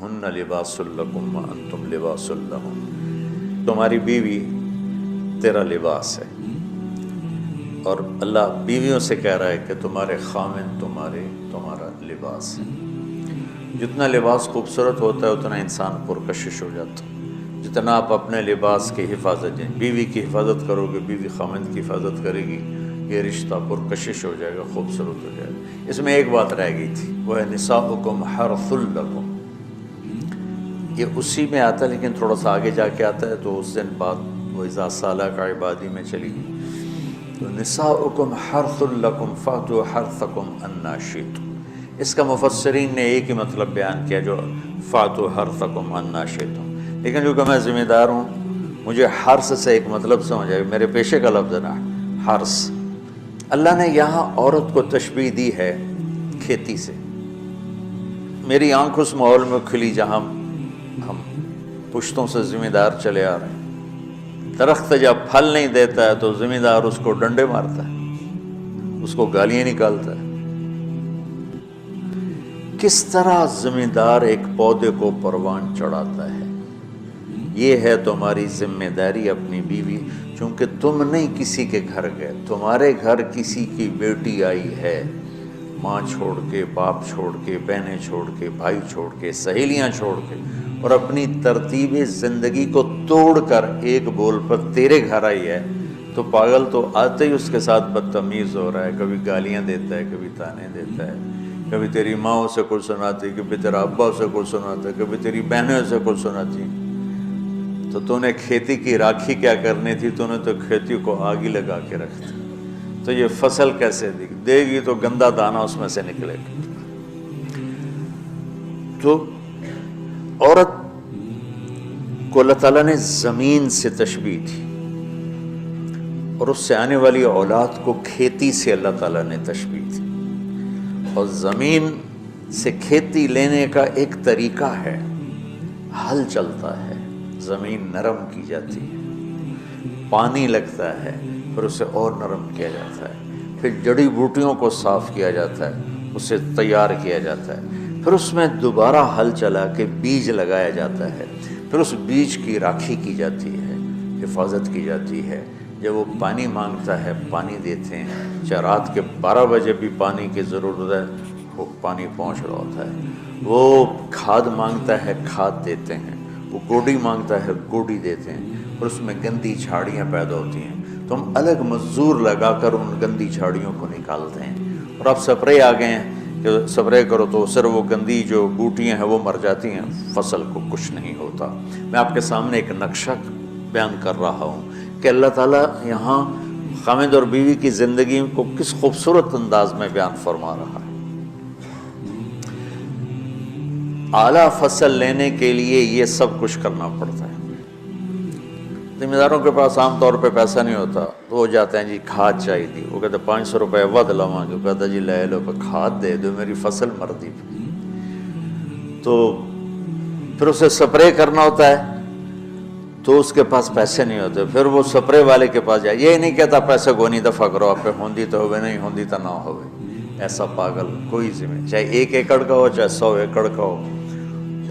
ہن لباس لکم وانتم لباس لہن، تمہاری بیوی تیرا لباس ہے، اور اللہ بیویوں سے کہہ رہا ہے کہ تمہارے خامن تمہارا لباس ہے۔ جتنا لباس خوبصورت ہوتا ہے اتنا انسان پرکشش ہو جاتا ہے۔ جتنا آپ اپنے لباس کی حفاظت دیں، بیوی کی حفاظت کرو گے، بیوی خامن کی حفاظت کرے گی، یہ رشتہ پرکشش ہو جائے گا، خوبصورت ہو جائے گا۔ اس میں ایک بات رہ گئی تھی، وہ ہے نساؤکم حرث لکم، یہ اسی میں آتا ہے لیکن تھوڑا سا آگے جا کے آتا ہے، تو اس دن بعد وہ اذا سالک عبادی میں چلی گئی۔ تو نساؤکم حرث لکم فأتوا حرثکم انا شئتم، اس کا مفسرین نے ایک ہی مطلب بیان کیا جو فأتوا حرثکم انا شئتم، لیکن جو کہ میں ذمہ دار ہوں، مجھے حرث سے ایک مطلب سمجھ آئے، میرے پیشے کا لفظ ہے نا حرث۔ اللہ نے یہاں عورت کو تشبیہ دی ہے کھیتی سے۔ میری آنکھ اس ماحول میں کھلی جہاں ہم پشتوں سے ذمہ دار چلے آ رہے ہیں۔ درخت جب پھل نہیں دیتا ہے تو ذمہ دار اس کو ڈنڈے مارتا ہے، اس کو گالیاں نکالتا ہے۔ کس طرح ذمہ دار ایک پودے کو پروان چڑھاتا ہے، یہ ہے تمہاری ذمہ داری اپنی بیوی، چونکہ تم نہیں کسی کے گھر گئے، تمہارے گھر کسی کی بیٹی آئی ہے، ماں چھوڑ کے، باپ چھوڑ کے، بہنیں چھوڑ کے، بھائی چھوڑ کے، سہیلیاں چھوڑ کے، اور اپنی ترتیب زندگی کو توڑ کر ایک بول پر تیرے گھر آئی ہے، تو پاگل تو آتے ہی اس کے ساتھ بدتمیز ہو رہا ہے، کبھی گالیاں دیتا ہے، کبھی تانے دیتا ہے، کبھی تیری ماں اسے کچھ سناتی، کبھی تیرا ابا اسے کچھ سناتا ہے، کبھی تیری بہنیں اسے کچھ سناتی۔ تو نے کھیتی کی راکھی کیا کرنی تھی، تو نے تو کھیتی کو آگ ہی لگا کے رکھ دی، تو یہ فصل کیسے دے گی، تو گندا دانہ اس میں سے نکلے گا۔ تو عورت کو اللہ تعالیٰ نے زمین سے تشبیہ دی، اور اس سے آنے والی اولاد کو کھیتی سے اللہ تعالیٰ نے تشبیہ دی، اور زمین سے کھیتی لینے کا ایک طریقہ ہے، ہل چلتا ہے، زمین نرم کی جاتی ہے، پانی لگتا ہے، پھر اسے اور نرم کیا جاتا ہے، پھر جڑی بوٹیوں کو صاف کیا جاتا ہے، اسے تیار کیا جاتا ہے، پھر اس میں دوبارہ ہل چلا کے بیج لگایا جاتا ہے، پھر اس بیج کی راکھی کی جاتی ہے، حفاظت کی جاتی ہے۔ جب وہ پانی مانگتا ہے پانی دیتے ہیں، چاہے رات کے 12 بجے بھی پانی کی ضرورت ہے، وہ پانی پہنچ رہا ہوتا ہے۔ وہ کھاد مانگتا ہے، کھاد دیتے ہیں، وہ گوڈی مانگتا ہے، گوڈی دیتے ہیں، اور اس میں گندی جھاڑیاں پیدا ہوتی ہیں، تو ہم الگ مزدور لگا کر ان گندی جھاڑیوں کو نکالتے ہیں، اور اب سپرے آ گئے ہیں کہ سپرے کرو تو صرف وہ گندی جو بوٹیاں ہیں وہ مر جاتی ہیں، فصل کو کچھ نہیں ہوتا۔ میں آپ کے سامنے ایک نقشہ بیان کر رہا ہوں کہ اللہ تعالیٰ یہاں خامد اور بیوی کی زندگی کو کس خوبصورت انداز میں بیان فرما رہا ہے۔ اعلیٰ فصل لینے کے لیے یہ سب کچھ کرنا پڑتا ہے۔ ذمہ داروں کے پاس عام طور پہ پیسہ نہیں ہوتا، تو وہ جاتے ہیں جی کھاد چاہیے تھی، وہ کہتے 500 روپے ود لواں گے، کہتا جی لے لو، پہ کھاد دے دو، میری فصل مر دی۔ تو پھر اسے سپرے کرنا ہوتا ہے، تو اس کے پاس پیسے نہیں ہوتے، پھر وہ سپرے والے کے پاس جائے، یہ نہیں کہتا پیسے کو نہیں دفع کرو، آپ پہ ہوندی تو ہوئے، نہیں ہوندی تو نہ ہوئے۔ ایسا پاگل کوئی ذمہ، چاہے 1 ایکڑ کا ہو چاہے 100 ایکڑ کا ہو،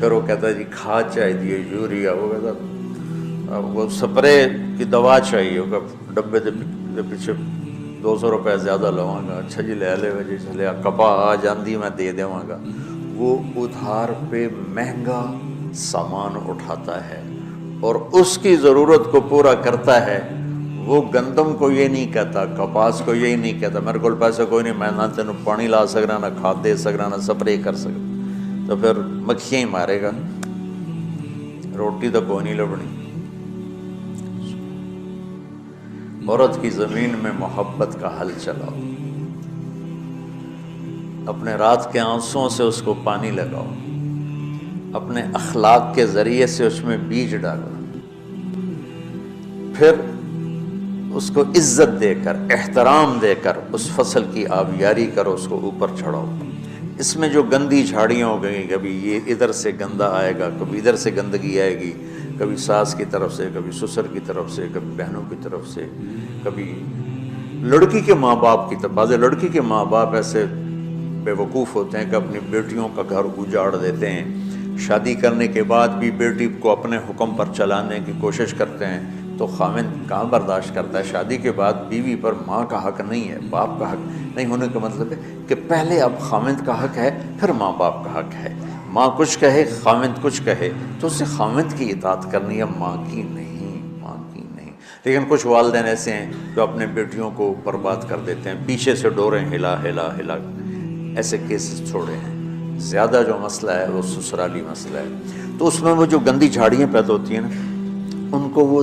پھر وہ کہتا ہے جی کھاد چاہیے، یوریا، وہ کہتا وہ سپرے کی دوا چاہیے، وہ ڈبے دے پیچھے 200 روپے زیادہ لواں گا، اچھا جی لے لے جی چلے کپا آ جاندی میں دے دیواں گا۔ وہ ادھار پہ مہنگا سامان اٹھاتا ہے اور اس کی ضرورت کو پورا کرتا ہے۔ وہ گندم کو یہ نہیں کہتا، کپاس کو یہی نہیں کہتا میرے کو پیسے کوئی نہیں، میں نہ تینوں پانی لا سکنا، نہ کھاد دے سکنا، نہ سپرے کر سکنا، تو پھر مکھیاں ہی مارے گا، روٹی تو کوئی نہیں لبنی۔ عورت کی زمین میں محبت کا حل چلاؤ، اپنے رات کے آنسوؤں سے اس کو پانی لگاؤ، اپنے اخلاق کے ذریعے سے اس میں بیج ڈالو، پھر اس کو عزت دے کر، احترام دے کر اس فصل کی آبیاری کرو، اس کو اوپر چڑھاؤ۔ اس میں جو گندی جھاڑیاں ہو گئی، کبھی یہ ادھر سے گندا آئے گا، کبھی ادھر سے گندگی آئے گی، کبھی ساس کی طرف سے، کبھی سسر کی طرف سے، کبھی بہنوں کی طرف سے، کبھی لڑکی کے ماں باپ کی طرف۔ بعض لڑکی کے ماں باپ ایسے بے وقوف ہوتے ہیں کہ اپنی بیٹیوں کا گھر اجاڑ دیتے ہیں، شادی کرنے کے بعد بھی بیٹی کو اپنے حکم پر چلانے کی کوشش کرتے ہیں تو خاوند کہاں برداشت کرتا ہے؟ شادی کے بعد بیوی پر ماں کا حق نہیں ہے، باپ کا حق نہیں ہونے کا مطلب ہے کہ پہلے اب خاوند کا حق ہے، پھر ماں باپ کا حق ہے۔ ماں کچھ کہے، خاوند کچھ کہے تو اسے خاوند کی اطاعت کرنی ہے، ماں کی نہیں، ماں کی نہیں۔ لیکن کچھ والدین ایسے ہیں جو اپنے بیٹیوں کو برباد کر دیتے ہیں، پیچھے سے ڈوریں ہلا ہلا ہلا، ایسے کیسز چھوڑے ہیں۔ زیادہ جو مسئلہ ہے وہ سسرالی مسئلہ ہے، تو اس میں وہ جو گندی جھاڑیاں پیدا ہوتی ہیں نا، ان کو وہ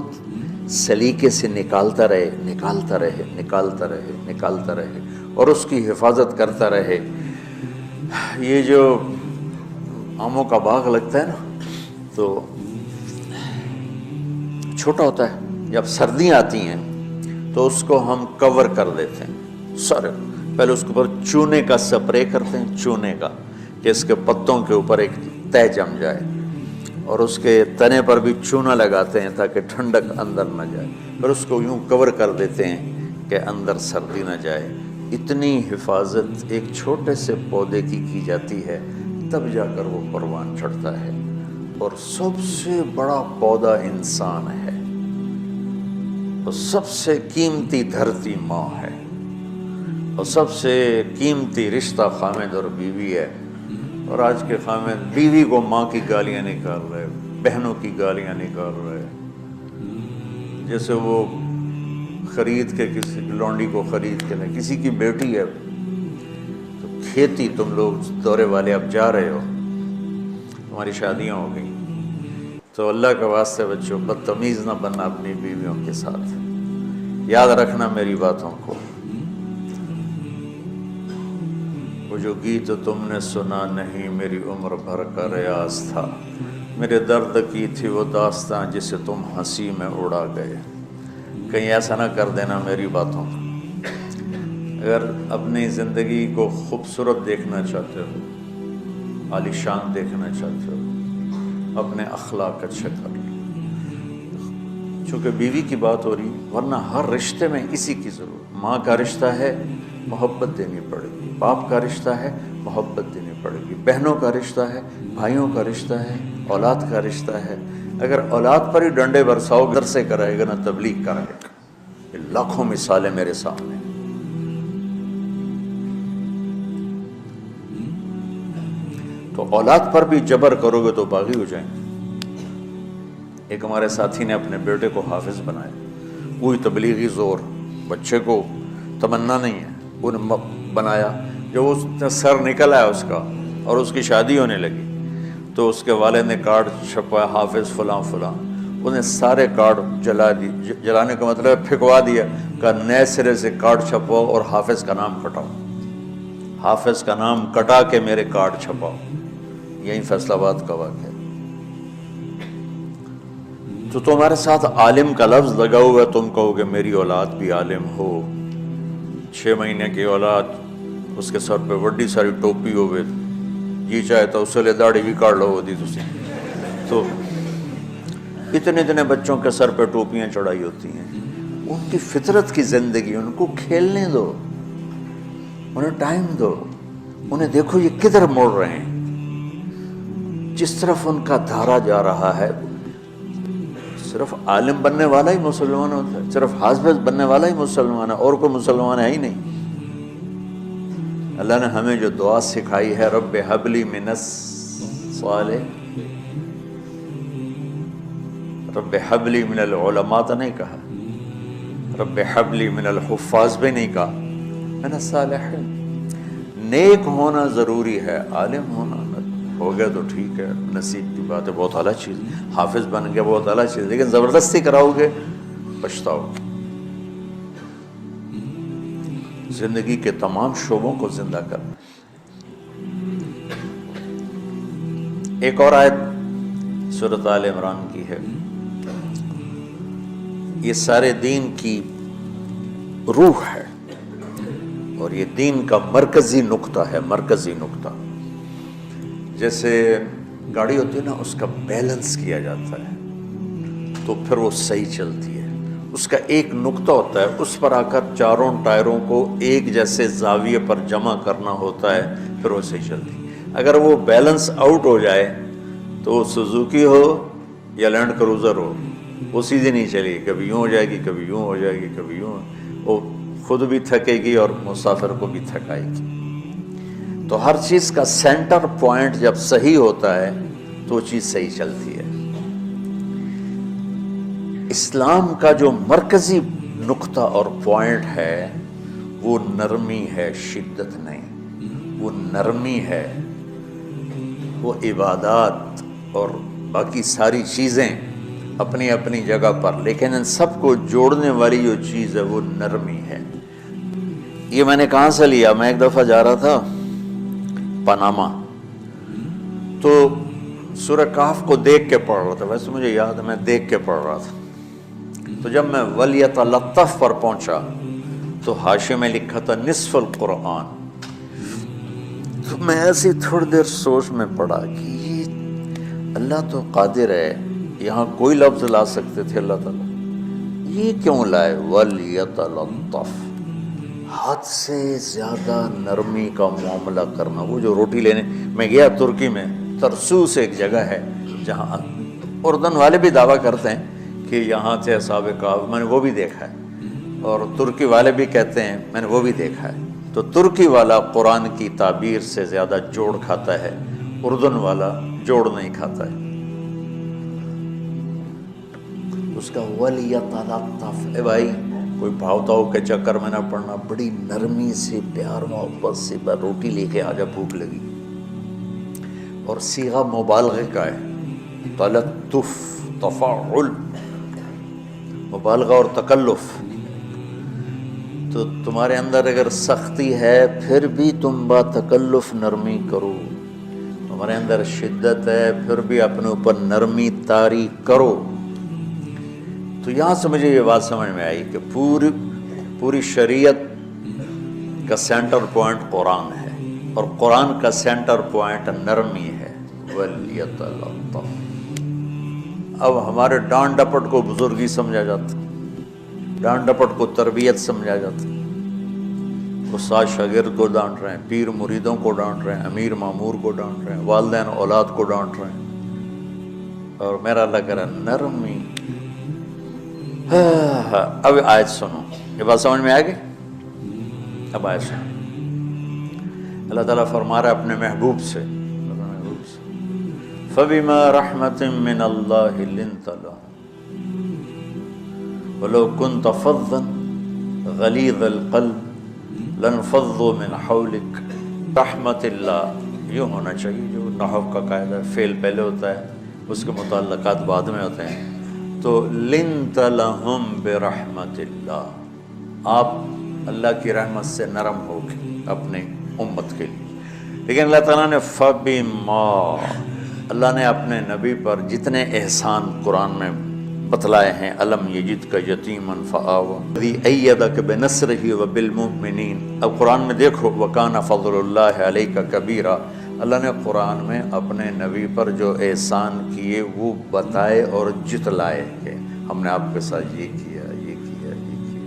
سلیقے سے نکالتا رہے، نکالتا رہے، نکالتا رہے، نکالتا رہے، اور اس کی حفاظت کرتا رہے۔ یہ جو آموں کا باغ لگتا ہے نا، تو چھوٹا ہوتا ہے، جب سردیاں آتی ہیں تو اس کو ہم کور کر دیتے ہیں سارے، پہلے اس کے اوپر چونے کا سپرے کرتے ہیں، چونے کا، کہ اس کے پتوں کے اوپر ایک تہ جم جائے، اور اس کے تنے پر بھی چونا لگاتے ہیں تاکہ ٹھنڈک اندر نہ جائے، پھر اس کو یوں کور کر دیتے ہیں کہ اندر سردی نہ جائے۔ اتنی حفاظت ایک چھوٹے سے پودے کی جاتی ہے، تب جا کر وہ پروان چڑھتا ہے۔ اور سب سے بڑا پودا انسان ہے، اور سب سے قیمتی دھرتی ماں ہے، اور سب سے قیمتی رشتہ خاوند اور بیوی ہے۔ اور آج کے خاوند بیوی کو ماں کی گالیاں نکال رہے، بہنوں کی گالیاں نکال رہے، جیسے وہ خرید کے کسی لونڈی کو خرید کے نہیں، کسی کی بیٹی ہے تو کھیتی، تم لوگ دورے والے اب جا رہے ہو، تمہاری شادیاں ہو گئی، تو اللہ کے واسطے بچوں بدتمیز نہ بننا اپنی بیویوں کے ساتھ، یاد رکھنا میری باتوں کو۔ وہ جو گیت تم نے سنا نہیں میری عمر بھر کا ریاض تھا، میرے درد کی تھی وہ داستاں جسے تم ہنسی میں اڑا گئے۔ کہیں ایسا نہ کر دینا میری باتوں کو۔ اگر اپنی زندگی کو خوبصورت دیکھنا چاہتے ہو، عالی شان دیکھنا چاہتے ہو، اپنے اخلاق اچھے کر لو۔ چونکہ بیوی کی بات ہو رہی، ورنہ ہر رشتے میں اسی کی ضرورت۔ ماں کا رشتہ ہے، محبت دینی پڑے گی، باپ کا رشتہ ہے، محبت دینی پڑے گی، بہنوں کا رشتہ ہے، بھائیوں کا رشتہ ہے، اولاد کا رشتہ ہے۔ اگر اولاد پر ہی ڈنڈے برساؤ، گھر سے کرائے گا نہ تبلیغ کرائے گا۔ یہ لاکھوں مثالیں میرے سامنے۔ تو اولاد پر بھی جبر کرو گے تو باغی ہو جائیں گے۔ ایک ہمارے ساتھی نے اپنے بیٹے کو حافظ بنایا، وہی تبلیغی زور، بچے کو تمنا نہیں ہے، انہیں بنایا۔ جب اس سر نکل آیا اس کا اور اس کی شادی ہونے لگی تو اس کے والد نے کارڈ چھپوایا، حافظ فلاں فلاں، انہیں سارے کارڈ جلا دی، جلانے کا مطلب پھینکوا دیا، کہ نئے سرے سے کارڈ چھپواؤ اور حافظ کا نام کٹاؤ، حافظ کا نام کٹا کے میرے کارڈ چھپاؤ۔ یہی فیصل آباد کا واقعہ۔ تو تمہارے ساتھ عالم کا لفظ لگا ہوا ہے، تم کہو گے میری اولاد بھی عالم ہو، 6 مہینے کی اولاد، اس کے سر پہ بڑی ساری ٹوپی ہوئے، جی چاہے تو اس لیے داڑھی بھی کاٹ لو ہوتی تھی۔ تو اتنے بچوں کے سر پہ ٹوپیاں چڑھائی ہوتی ہیں، ان کی فطرت کی زندگی، ان کو کھیلنے دو، انہیں ٹائم دو، انہیں دیکھو یہ کدھر موڑ رہے ہیں، جس طرف ان کا دھارا جا رہا ہے۔ صرف عالم بننے والا ہی مسلمان ہوتا ہے، صرف حافظ بننے والا ہی مسلمان ہے، اور کوئی مسلمان ہے ہی نہیں۔ اللہ نے ہمیں جو دعا سکھائی ہے، رب ہب لی من الصالح، رب ہب لی من العلماء تو نہیں کہا، رب ہب لی من الحفاظ بھی نہیں کہا، من الصالحین۔ نیک ہونا ضروری ہے، عالم ہونا ہو گیا تو ٹھیک ہے، نصیب کی بات ہے، بہت اعلیٰ چیز، حافظ بن گیا بہت اعلیٰ چیز، لیکن زبردستی کراؤ گے پچھتاؤ گے۔ زندگی کے تمام شعبوں کو زندہ کرنا۔ ایک اور آیت سورۃ آل عمران کی ہے، یہ سارے دین کی روح ہے، اور یہ دین کا مرکزی نقطہ ہے، مرکزی نقطہ۔ جیسے گاڑی ہوتی ہے نا، اس کا بیلنس کیا جاتا ہے تو پھر وہ صحیح چلتی ہے۔ اس کا ایک نقطہ ہوتا ہے، اس پر آ کر چاروں ٹائروں کو ایک جیسے زاویے پر جمع کرنا ہوتا ہے، پھر وہ صحیح چلتی ہے۔ اگر وہ بیلنس آؤٹ ہو جائے تو سوزوکی ہو یا لینڈ کروزر ہو وہ سیدھی نہیں چلے گی، کبھی یوں ہو جائے گی، کبھی یوں ہو جائے گی، کبھی یوں، وہ خود بھی تھکے گی اور مسافر کو بھی تھکائے گی۔ تو ہر چیز کا سینٹر پوائنٹ جب صحیح ہوتا ہے تو وہ چیز صحیح چلتی ہے۔ اسلام کا جو مرکزی نقطہ اور پوائنٹ ہے وہ نرمی ہے، شدت نہیں، وہ نرمی ہے، وہ عبادات اور باقی ساری چیزیں اپنی اپنی جگہ پر، لیکن ان سب کو جوڑنے والی جو چیز ہے وہ نرمی ہے۔ یہ میں نے کہاں سے لیا؟ میں ایک دفعہ جا رہا تھا پاناما، تو سورہ کہف کو دیکھ کے پڑھ رہا تھا، ویسے مجھے یاد ہے میں دیکھ کے پڑھ رہا تھا۔ تو جب میں وَلْيَتَلَطَّفْ پر پہنچا تو حاشیے میں لکھا تھا نصف القرآن۔ تو میں ایسی تھوڑی دیر سوچ میں پڑا کہ یہ اللہ تو قادر ہے، یہاں کوئی لفظ لا سکتے تھے اللہ تعالیٰ، یہ کیوں لائے وَلْيَتَلَطَّفْ؟ حد سے زیادہ نرمی کا معاملہ کرنا۔ وہ جو روٹی لینے میں گیا ترکی میں، ترسوس ایک جگہ ہے جہاں اردن والے بھی دعویٰ کرتے ہیں کہ یہاں سے اصحاب کہف، میں نے وہ بھی دیکھا ہے، اور ترکی والے بھی کہتے ہیں میں نے وہ بھی دیکھا ہے۔ تو ترکی والا قرآن کی تعبیر سے زیادہ جوڑ کھاتا ہے، اردن والا جوڑ نہیں کھاتا ہے۔ اس کا وَلْيَتَلَطَّفْ، اے بھائی کوئی بھاؤتاؤ کے چکر میں نہ پڑنا، بڑی نرمی سے پیار محبت سے روٹی لے کے آجا، بھوک لگی۔ اور صیغہ مبالغے کا ہے، تلطف، تفاعل، مبالغہ اور تکلف۔ تو تمہارے اندر اگر سختی ہے پھر بھی تم با تکلف نرمی کرو، تمہارے اندر شدت ہے پھر بھی اپنے اوپر نرمی طاری کرو۔ تو یہاں سے مجھے یہ بات سمجھ میں آئی کہ پوری شریعت کا سینٹر پوائنٹ قرآن ہے، اور قرآن کا سینٹر پوائنٹ نرمی ہے، وَلْيَتَلَطَّفْ۔ اب ہمارے ڈانٹ ڈپٹ کو بزرگی سمجھا جاتا، ڈانٹ ڈپٹ کو تربیت سمجھا جاتا، استاد شاگرد کو ڈانٹ رہے ہیں، پیر مریدوں کو ڈانٹ رہے ہیں، امیر مامور کو ڈانٹ رہے ہیں، والدین اولاد کو ڈانٹ رہے ہیں، اور میرا اللہ کہہ رہا ہے نرمی۔ اب آیت سنو، یہ بات سمجھ میں آئے گی؟ اب آیت سنو، اللہ تعالیٰ فرما رہا ہے اپنے محبوب سے، فَبِمَا رَحْمَةٍ مِّنَ اللَّهِ لِنْتَ لَهُمْ وَلَوْ كُنْتَ فَظًّا غَلِيظَ الْقَلْبِ لَانفَضُّوا مِنْ حَوْلِكَ۔ رحمت اللہ یوں ہونا چاہیے، جو نحو کا قاعدہ ہے، فعل پہلے ہوتا ہے، اس کے متعلقات بعد میں ہوتے ہیں۔ تو لنت لہم برحمت اللہ، آپ اللہ کی رحمت سے نرم ہو گئے اپنے امت کے لیے۔ لیکن اللہ تعالیٰ نے فبما، اللہ نے اپنے نبی پر جتنے احسان قرآن میں بتلائے ہیں، الم یجدک یتیما فآویٰ الذی ایدک بنصرہ وبالمؤمنین۔ اب قرآن میں دیکھو وکان فضل اللہ علیک کبیرا، اللہ نے قرآن میں اپنے نبی پر جو احسان کیے وہ بتائے اور جتلائے کہ ہم نے آپ کے ساتھ یہ کیا، یہ کیا، یہ کیا۔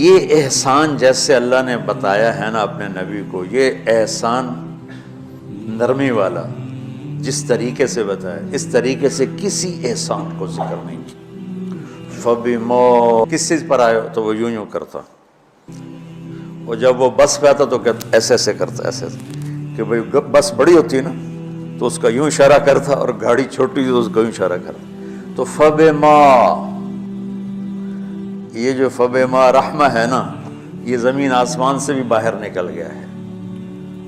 یہ احسان جیسے اللہ نے بتایا ہے نا اپنے نبی کو، یہ احسان نرمی والا جس طریقے سے بتایا، اس طریقے سے کسی احسان کو ذکر نہیں کیا۔ فبما، کس چیز پر آئے تو وہ یوں یوں کرتا، اور جب وہ بس پہ آتا تو ایسے ایسے کرتا، ایسے کہ بھئی بس بڑی ہوتی ہے نا تو اس کا یوں اشارہ کرتا، اور گاڑی چھوٹی تو اس کا یوں اشارہ کرتا۔ تو فبما، یہ جو فبما رحمہ ہے نا، یہ زمین آسمان سے بھی باہر نکل گیا ہے،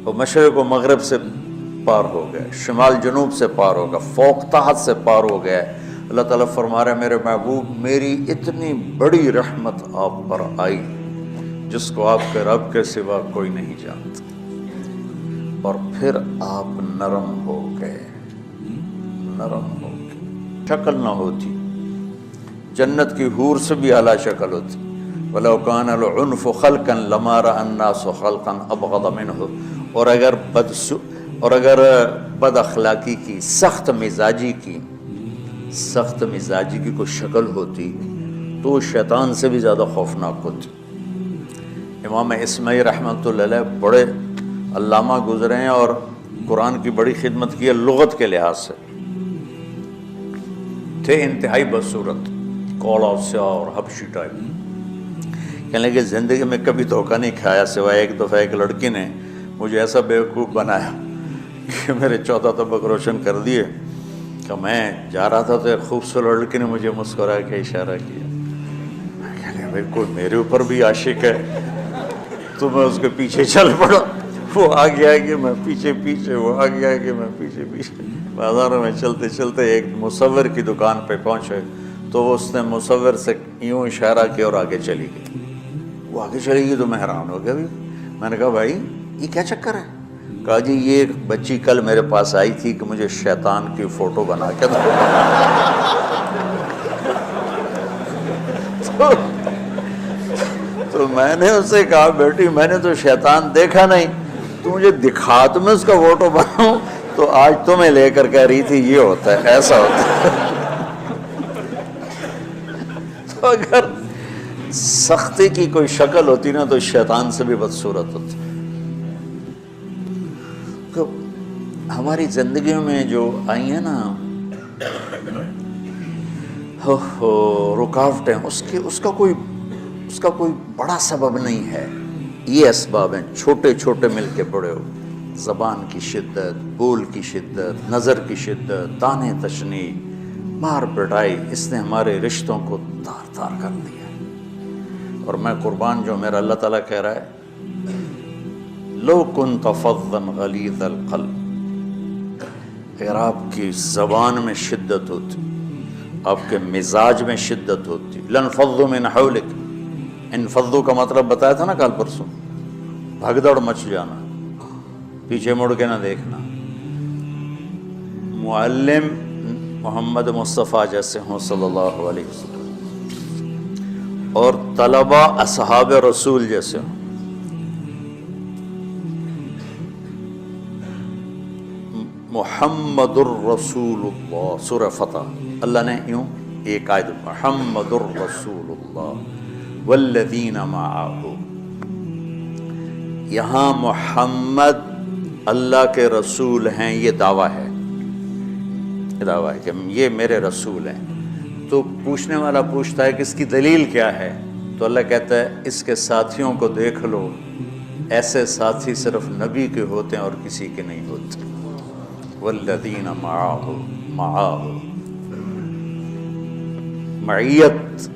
اور مشرق و مغرب سے پار ہو گیا، شمال جنوب سے پار ہوگا، فوق تحت سے پار ہو گیا ہے۔ اللہ تعالیٰ فرما رہا ہے میرے محبوب میری اتنی بڑی رحمت آپ پر آئی جس کو آپ کے رب کے سوا کوئی نہیں جانتا، اور پھر آپ نرم ہو گئے، نرم ہو گئے۔ شکل نہ ہوتی، جنت کی حور سے بھی اعلیٰ شکل ہوتی، وَلَوْ كَانَ الْعُنْفُ خَلْقًا لَمَا رَأَى النَّاسُ خَلْقًا أَبْغَضَ مِنْهُ۔ اور اگر بد اخلاقی کی، سخت مزاجی کی کوئی شکل ہوتی تو وہ شیطان سے بھی زیادہ خوفناک ہوتی۔ امام اسماعیل رحمۃ اللہ علیہ بڑے علامہ گزرے ہیں، اور قرآن کی بڑی خدمت کی ہے لغت کے لحاظ سے، تھے انتہائی بدصورت، کوڑا سیاہ اور حبشی ٹائپ. کہنے لگے زندگی میں کبھی دھوکہ نہیں کھایا سوائے ایک دفعہ ایک لڑکی نے مجھے ایسا بیوقوف بنایا کہ میرے 14 طبق روشن کر دیے کہ میں جا رہا تھا تو ایک خوبصورت لڑکی نے مجھے مسکرا کے اشارہ کیا. میں کہنے بھائی کوئی میرے اوپر بھی عاشق ہے، تو میں اس کے پیچھے چل پڑا. وہ آگے آگے میں پیچھے پیچھے، وہ آگے آگے میں پیچھے پیچھے. بازاروں میں چلتے چلتے ایک مصور کی دکان پہ پہنچے تو اس نے مصور سے یوں اشارہ کیا اور آگے چلی گئی. وہ آگے چلی گئی تو میں حیران ہو گیا. میں نے کہا بھائی یہ کیا چکر ہے؟ کہا جی یہ ایک بچی کل میرے پاس آئی تھی کہ مجھے شیطان کی فوٹو بنا کے دو. تو میں نے اس سے کہا بیٹی میں نے تو شیطان دیکھا نہیں، تو مجھے دکھا تو میں اس کا فوٹو بناؤں. تو آج تمہیں لے کر کہہ رہی تھی یہ ہوتا ہے، ایسا ہوتا ہے. تو اگر سختی کی کوئی شکل ہوتی نا تو شیطان سے بھی بدصورت ہوتی. تو ہماری زندگیوں میں جو آئی ہیں نا رکاوٹیں، اس کا کوئی بڑا سبب نہیں ہے. یہ اسباب ہیں چھوٹے چھوٹے مل کے بڑے ہو. زبان کی شدت، بول کی شدت، نظر کی شدت، طعنے تشنیع، مار پٹائی، اس نے ہمارے رشتوں کو تار تار کر دیا. اور میں قربان جو میرا اللہ تعالیٰ کہہ رہا ہے لو کنت فظا غلیظ القلب، اگر آپ کی زبان میں شدت ہوتی، آپ کے مزاج میں شدت ہوتی، لانفضوا من حولک. انفضوا کا مطلب بتایا تھا نا کل پرسوں، بھگدڑ مچ جانا، پیچھے مڑ کے نہ دیکھنا. معلم محمد مصطفیٰ جیسے ہوں صلی اللہ علیہ وسلم، اور طلبہ اصحاب رسول جیسے ہوں. محمد الرسول اللہ، سورہ فتح اللہ نے یوں ایک آیت محمد الرسول اللہ والذین معہ. یہاں محمد اللہ کے رسول ہیں، یہ دعویٰ ہے، یہ دعویٰ ہے کہ یہ میرے رسول ہیں. تو پوچھنے والا پوچھتا ہے کہ اس کی دلیل کیا ہے؟ تو اللہ کہتا ہے اس کے ساتھیوں کو دیکھ لو، ایسے ساتھی صرف نبی کے ہوتے ہیں اور کسی کے نہیں ہوتے. والذین معہ، معیت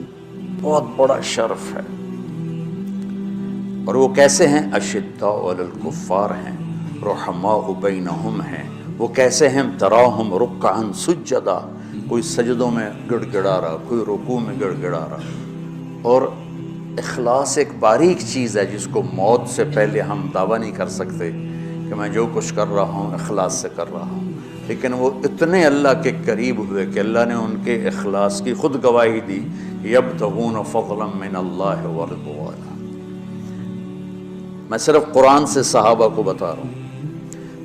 بہت بڑا شرف ہے. اور وہ کیسے ہیں؟ اشداء علی الکفار ہیں، رحماء بینہم ہیں. وہ کیسے ہیں؟ تراہم رکعا سجدا، کوئی سجدوں میں گڑ گڑا رہا، کوئی رکوع میں گڑ گڑا رہا. اور اخلاص ایک باریک چیز ہے جس کو موت سے پہلے ہم دعویٰ نہیں کر سکتے کہ میں جو کچھ کر رہا ہوں اخلاص سے کر رہا ہوں. لیکن وہ اتنے اللہ کے قریب ہوئے کہ اللہ نے ان کے اخلاص کی خود گواہی دی. یبتغون فضلا من اللہ ورضوانا. میں صرف قرآن سے صحابہ کو بتا رہا ہوں.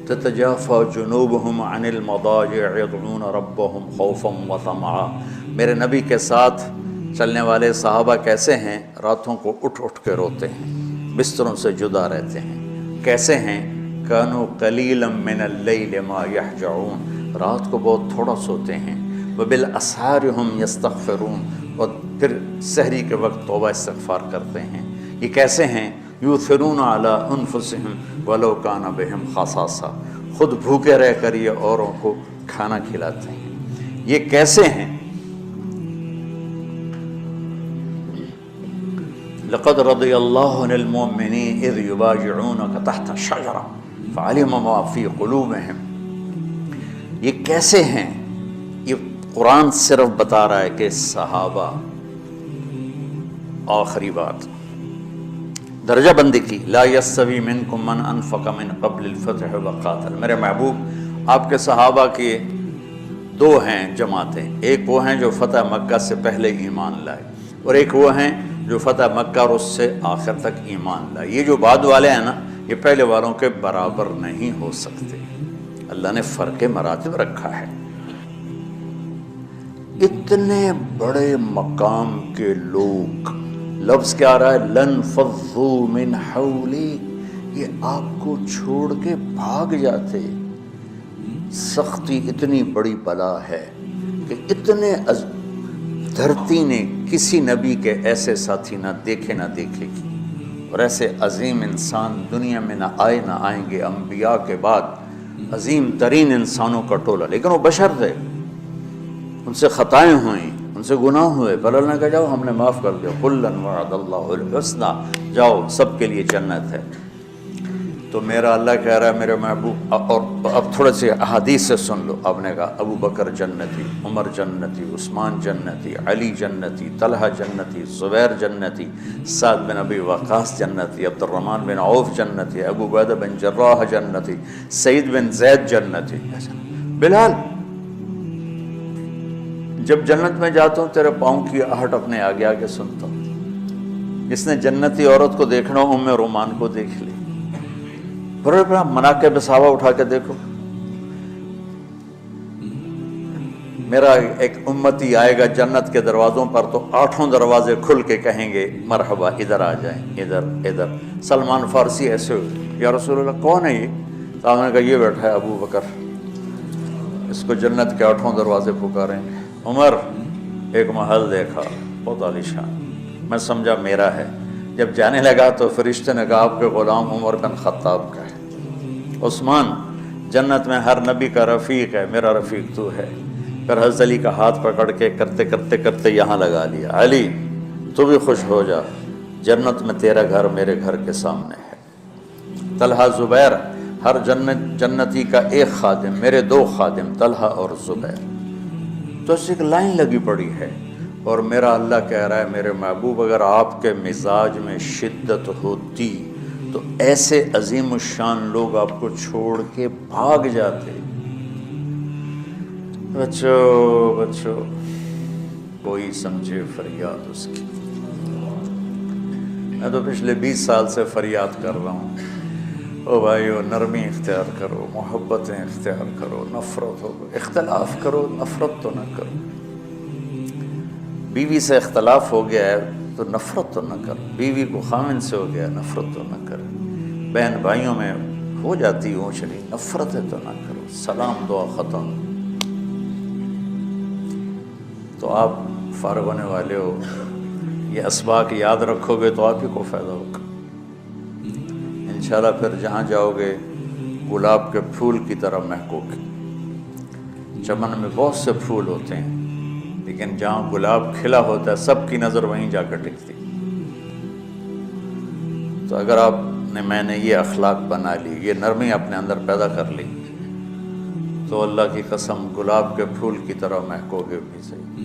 تتجافى جنوبهم عن المضاجع يدعون ربهم خوفا وطمعا. میرے نبی کے ساتھ چلنے والے صحابہ کیسے ہیں؟ راتوں کو اٹھ اٹھ کے روتے ہیں، بستروں سے جدا رہتے ہیں. کیسے ہیں؟ كانوا قليلا من الليل ما يهجعون. رات کو بہت تھوڑا سوتے ہیں. وبالاسحار هم يستغفرون. اور پھر سحری کے وقت توبہ استغفار کرتے ہیں. یہ کیسے ہیں؟ یؤثرون علی انفسهم ولو کان بهم خصاصہ. خود بھوکے رہ کر یہ اوروں کو کھانا کھلاتے ہیں. یہ کیسے ہیں؟ لقد رضی اللہ عن المؤمنین اذ یبایعونک تحت الشجرہ فعلم ما فی قلوبہم. یہ کیسے ہیں؟ یہ قرآن صرف بتا رہا ہے کہ صحابہ. آخری بات درجہ بندی کی. لا یستوی منکم من انفق من قبل الفتح وقاتل. میرے محبوب آپ کے صحابہ کی دو ہیں جماعتیں. ایک وہ ہیں جو فتح مکہ سے پہلے ایمان لائے، اور ایک وہ ہیں جو فتح مکہ اور اس سے آخر تک ایمان لائے. یہ جو بعد والے ہیں نا یہ پہلے والوں کے برابر نہیں ہو سکتے. اللہ نے فرق مراتب رکھا ہے. اتنے بڑے مقام کے لوگ، لفظ کیا آ رہا ہے؟ لانفضوا من حولی. یہ آپ کو چھوڑ کے بھاگ جاتے. سختی اتنی بڑی بلا ہے کہ اتنے دھرتی نے کسی نبی کے ایسے ساتھی نہ دیکھے گی، اور ایسے عظیم انسان دنیا میں نہ آئیں گے انبیاء کے بعد، عظیم ترین انسانوں کا ٹولہ، لیکن وہ بشر تھے، ان سے خطائیں ہوئیں، ان سے گناہ ہوئے، پر اللہ نے کہا جاؤ ہم نے معاف کر دیا، کلاً وعد اللہ الحسنى، جاؤ سب کے لیے جنت ہے۔ تو میرا اللہ کہہ رہا ہے میرے محبوب، اور اب تھوڑے سے احادیث سے سن لو۔ آپ نے کہا ابو بکر جنتی، عمر جنتی، عثمان جنتی، علی جنتی، طلحہ جنتی، زبیر جنتی، سعد بن ابی وقاص جنتی، عبد الرحمن بن عوف جنتی، ابو عبیدہ بن جراح جنتی، سعید بن زید جنتی۔ بلال جب جنت میں جاتا ہوں تیرے پاؤں کی آہٹ اپنے آگے آگے سنتا ہوں۔ جس نے جنتی عورت کو دیکھنا ام رومان کو دیکھ لی، بڑے بڑا مناقب صحابہ اٹھا کے دیکھو۔ میرا ایک امتی آئے گا جنت کے دروازوں پر تو 8 دروازے کھل کے کہیں گے مرحبا، ادھر آ جائیں، ادھر۔ سلمان فارسی ایسے ہوئے، یا رسول اللہ کون ہے یہ؟ تو آپ نے کہا یہ بیٹھا ہے ابو بکر، اس کو جنت کے 8 دروازے پکاریں گے۔ عمر ایک محل دیکھا بہت عالیشان، میں سمجھا میرا ہے۔ جب جانے لگا تو فرشتے نے کہا آپ کے غلام عمر بن خطاب کا ہے۔ عثمان جنت میں ہر نبی کا رفیق ہے، میرا رفیق تو ہے۔ پھر حضرت علی کا ہاتھ پکڑ کے کرتے یہاں لگا لیا، علی تو بھی خوش ہو جا، جنت میں تیرا گھر میرے گھر کے سامنے ہے۔ طلحہ زبیر ہر جنتی کا ایک خادم، میرے 2 خادم طلحہ اور زبیر۔ تو اس ایک لائن لگی پڑی ہے، اور میرا اللہ کہہ رہا ہے میرے محبوب اگر آپ کے مزاج میں شدت ہوتی تو ایسے عظیم الشان لوگ آپ کو چھوڑ کے بھاگ جاتے۔ بچو کوئی سمجھے فریاد اس کی۔ میں تو پچھلے 20 سال سے فریاد کر رہا ہوں، او بھائیو نرمی اختیار کرو، محبتیں اختیار کرو، نفرت ہو، اختلاف کرو، نفرت تو نہ کرو۔ بیوی سے اختلاف ہو گیا ہے تو نفرت تو نہ کرو، بیوی کو خامن سے ہو گیا نفرت تو نہ کرو، بہن بھائیوں میں ہو جاتی اونچ نیچ، نفرتیں تو نہ کرو، سلام دعا ختم۔ تو آپ فارغ ہونے والے ہو، یہ اسباق یاد رکھو گے تو آپ ہی کو فائدہ ہوگا انشاءاللہ۔ پھر جہاں جاؤ گے گلاب کے پھول کی طرح مہکو گے۔ چمن میں بہت سے پھول ہوتے ہیں، لیکن جہاں گلاب کھلا ہوتا ہے سب کی نظر وہیں جا کر ٹکتی۔ تو اگر آپ نے میں نے یہ اخلاق بنا لی، یہ نرمی اپنے اندر پیدا کر لی، تو اللہ کی قسم گلاب کے پھول کی طرح مہکو گے بھی صحیح۔